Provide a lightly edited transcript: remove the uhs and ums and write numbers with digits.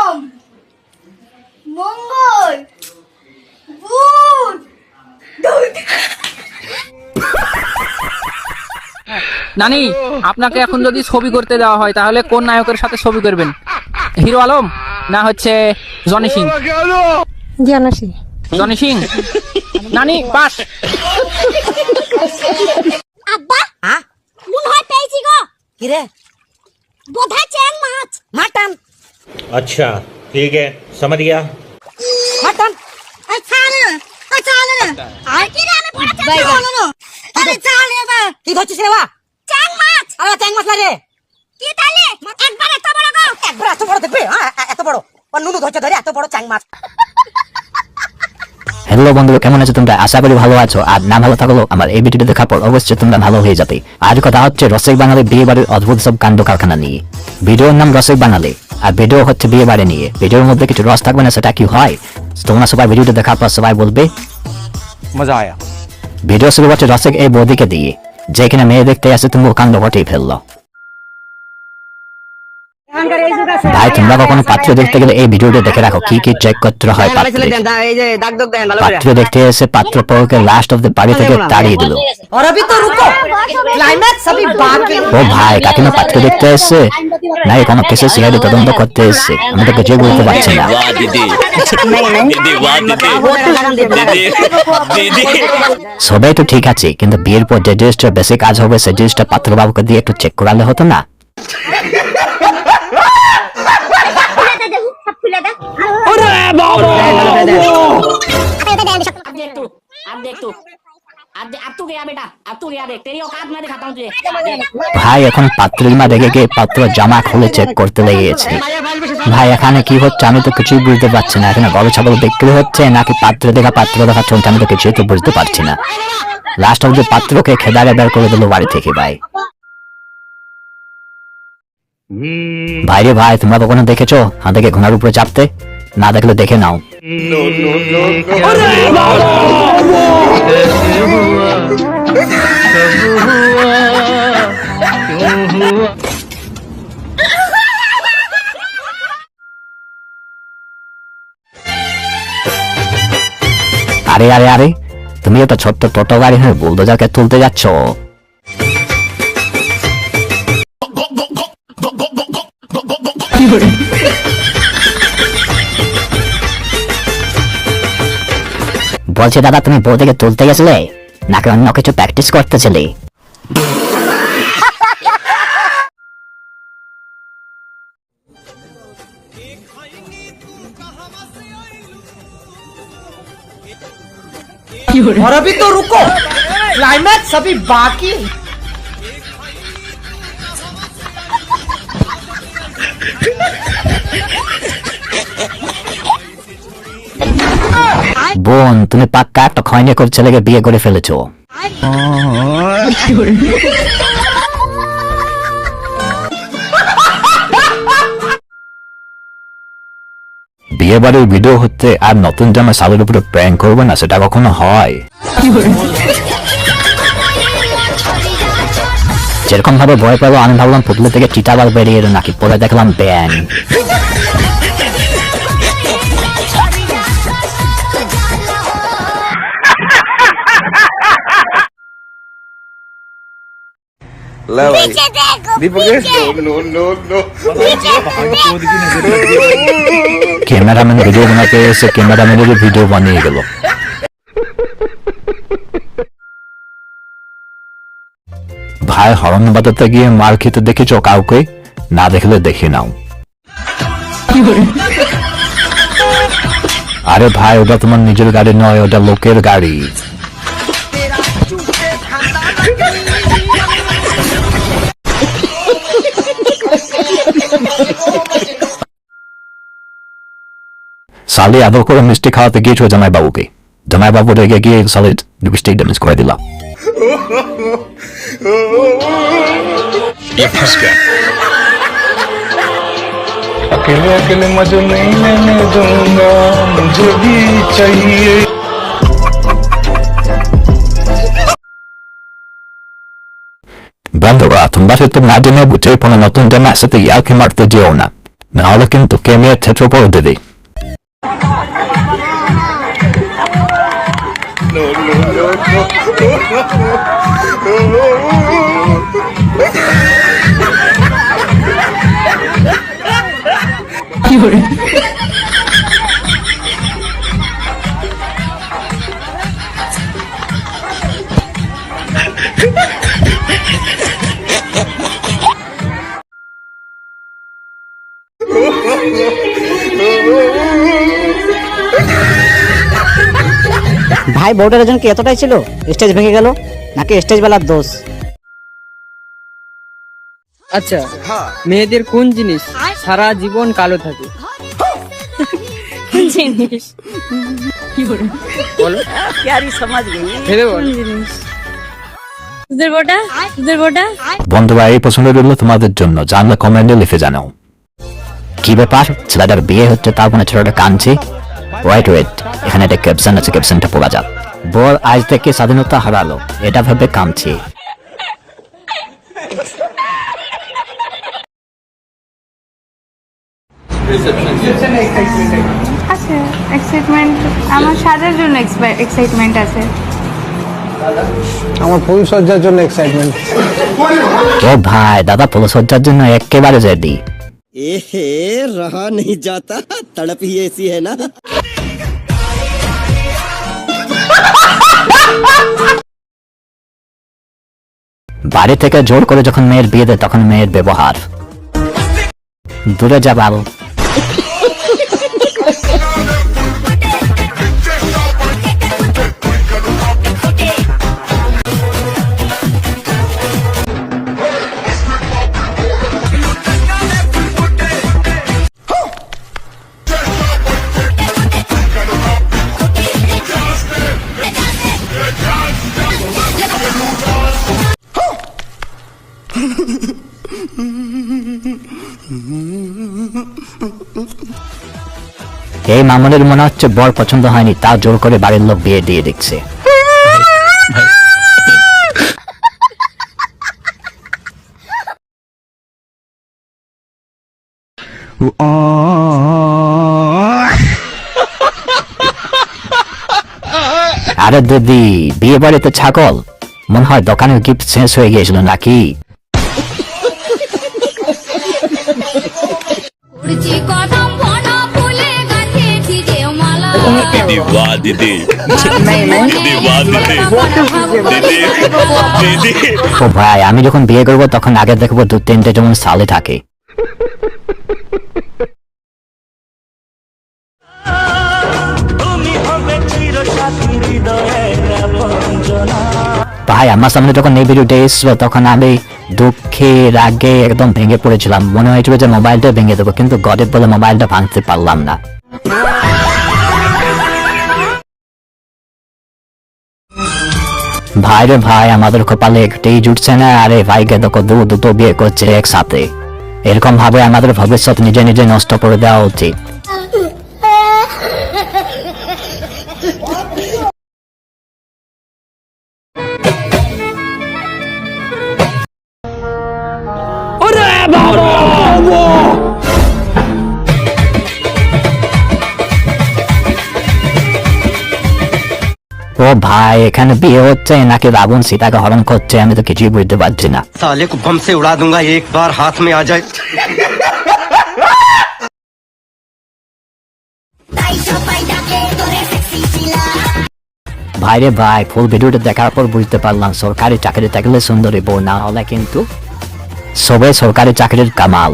সোম, মঙ্গল, বুধ। নানি, আপনাকে এখন যদি ছবি করতে দেওয়া হয় তাহলে কোন নায়কের সাথে ছবি করবেন? হিরো আলম না হচ্ছে জনি সিং? জনি সিং। নানি পাস। আব্বা হ্যাঁ মনে হয় পেয়েছি গো। কি রে বোধহয় চ্যাং মাছ। মাটন अच्छा ठीक है समझ गया। মাটন আচ্ছা না আর কি রে আমি পড়াতে বলো না। আরে চালে বা কি ধরছিস রে বা চ্যাং মাছ। আরে ট্যাং মাছ না রে কি তালে একবার এত বড় গো। একবার এত বড় দেখবে হ্যাঁ এত বড় আর নুনু ধরছে ধরে এত বড় ট্যাং মাছ। হ্যালো বন্ধুরা, কেমন আছো তোমরা? আশা করি ভালো আছো। আর না ভালো থাকলেও আমার এই ভিডিওটা দেখার পর অবশ্যই তোমরা ভালো হয়ে যাবে। আজ কথা হচ্ছে রসিক বাঙালি বিয়ে বাড়ির অদ্ভুত সব কাণ্ড কারখানা নিয়ে। ভিডিওর নাম রসিক বাঙালি আর ভিডিও হচ্ছে বিয়ে বাড়ি নিয়ে। ভিডিওর মধ্যে কিছু রস থাকবে না, সেটা কি হয় তোমরা সবাই ভিডিওটা দেখার পর সবাই বলবে मजा आया। ভিডিও শুরু হচ্ছে রসিক এই বৌদিকে দিয়ে, যেখানে মেয়ে দেখতে আসে তুমি কাণ্ড ঘটিয়ে ফেললো। ভাই তোমরা কখনো পাত্র দেখতে গেলে এই ভিডিওটা দেখে রাখো কি কি চেক করতে হয় পাত্রে। এই যে দাগ দাগ দেন ভালো করে। পাত্র দেখতে এসে পাত্রপক্ষকে লাস্ট অফ দ্য বাড়ি থেকে তাড়িয়ে দিল। और अभी तो रुको क्लाइमैक्स अभी बाकी। ও ভাই, কাকিমা পাত্র দেখতে এসছে না কোনো কেসে সিআইডি তদন্ত করতে এসছে? আমি তো কিছুই বলতে পারছি না। वाह दीदी दीदी वाह दीदी दीदी সবাই তো ঠিক আছে, কিন্তু বিয়ের পর যে জিনিসটা বেশি কাজ হবে সেই জিনিসটা পাত্রবাবুকে দিয়ে একটু চেক করালে হতো না? সব খুলে দে। अब तू गया बेटा, अब तू गया, देख तेरी औकात मैं दिखाता हूँ तुझे। ভাই এখন পাত্রিমা দেখে গিয়ে পাত্র জামা খুলে চেক করতে লেগেছে। ভাই এখানে কি হচ্ছে আমি তো কিছুই বুঝতে পারছি না। এখানে গরু ছাগল বিক্রি হচ্ছে নাকি পাত্র দেখা চলছে আমি তো কিছুই তো বুঝতে পারছি না। লাস্ট অব্দি পাত্রকে খেদারে বের করে দিল বাড়ি থেকে। ভাই ভাইরে ভাই, তোমরা কখনো দেখেছো হাঁদাকে ঘোড়ার উপরে চাপতে? না দেখলে দেখে নাও। আরে আরে আরে, তুমি একটা ছোট্ট টোটো গাড়ি হয়ে বুলডোজারকে তুলতে যাচ্ছ। বলছি দাদা, তুমি বউদিকে তুলতে গেছিলে নাকি অন্য কিছু প্র্যাকটিস করতেছিলে? और अभी तो रुको क्लाइमैक्स अभी बाकी। বোন, তুমি পাক্কা একটা খয়নিকর ছেলেকে বিয়ে করে ফেলেছো। বিয়ে বাড়ির ভিডিও হচ্ছে আর নতুন জামা শালের উপরে প্র্যাঙ্ক করবে না, সেটা কখনো হয়? যেরকম ভাবে ভয় পেলো আমি ভাবলাম পুতলে থেকে চিতাবাল বেরিয়ে এলো নাকি, পরে দেখলাম ব্যাং। ला भाई पीछे देखो, दीपक पीछे। No no no cameraman video বানাতে এসে ক্যামেরাম্যানের ভিডিও বানিয়ে গেল। ভাই হরণ বাজাতে গিয়ে মার খেতে দেখেছো কাউকে? না দেখলে দেখে নাও। আরে ভাই, ওটা তোমার নিজের গাড়ি নয়, ওটা লোকের গাড়ি। সালি আদর করে মিষ্টি খাওয়াতে গিয়েছিল জামাইবাবুকে। জামাইবাবু রেগে গিয়ে সালির লিপস্টিক ড্যামেজ করে দিল। अकेले अकेले मजे नहीं लेने दूंगा, मुझे भी चाहिए। বন্ধুরা, তোমরা সেটা না জেনে বুঝে কোনো নতুন জামার সাথে ইয়ার্কি মারতে যেও না। নাহলে কিন্তু কেমিয়ার ক্ষেত্র পড়ে দেবে। ভাই বউটার ওজন কি এতটাই ছিল স্টেজ ভেঙে গেল নাকি স্টেজ বেলার দোষ? আচ্ছা, মেয়েদের কোন জিনিস সারা জীবন কালো থাকে? জিনিস বলো, ভেবে বলো। তোদের বোটা বন্ধুরা, এই পছন্দ রইল তোমাদের জন্য, জানলে কমেন্টে লিখে জানাও। কি ব্যাপার, ছেলেটার বিয়ে হচ্ছে তার মানে ছেলেটা কাঁদছে? ওয়েট, এখানে একটা ক্যাপশন আছে, ক্যাপশনটা পড়া যাক। বর আজ থেকে স্বাধীনতা হারালো, এটা ভেবে কাঁদছে। আছে এক্সাইটমেন্ট, আমার সাজার জন্য এক্সাইটমেন্ট আছে। আমার ফুল সজ্জার জন্য এক্সাইটমেন্ট। ও ভাই, দাদা ফুলসজ্জার জন্য একেবারে রেডি। रहा नहीं जाता, तड़प ही ऐसी है ना। বাড়ি থেকে জোর করে যখন মেয়ের বিয়ে দেয় তখন মেয়ের ব্যবহার দূরে যা বাবু। এই মামুনের মনে হচ্ছে বর পছন্দ হয়নি, তা জোর করে বাড়ির লোক বিয়ে দিয়ে দিচ্ছে। আরে দিদি, বিয়ে বাড়িতে ছাগল? মনে হয় দোকানের গিফট শেষ হয়ে গিয়েছিল নাকি? दीदी वाह दीदी, दीदी वाह दीदी, दीदी दीदी। ও ভাই, আমি যখন বিয়ে করবো তখন আগে দেখবো 2-3টে যেমন সালে থাকে। ভাই, আমার সামনে যখন এই ভিডিওটা এসেছিল তখন আমি দুঃখে রাগে একদম ভেঙে পড়েছিলাম। মনে হয়েছিল যে মোবাইলটা ভেঙে দেবো, কিন্তু গরিব বলে মোবাইলটা ভাঙতে পারলাম না। ভাই রে ভাই, আমাদের কপালে একটাই জুটছে না। আরে ভাইকে দেখো, দুটো বিয়ে করছে একসাথে। এরকম ভাবে আমাদের ভবিষ্যৎ নিজে নিজে নষ্ট করে দেওয়া উচিত। ও ভাই, এখানে বিয়ে হচ্ছে নাকি রাবণ সীতাকে হরণ করছে, আমি তো কিছুই বুঝতে পারছি না। साले को बम से उड़ा दूंगा एक बार हाथ में आ जाए। ভাই রে ভাই, ফুল ভিডিওটা দেখার পর বুঝতে পারলাম সরকারি চাকরি থাকলে সুন্দরী বউ, না হলে কিন্তু সবে সরকারি চাকরির কামাল।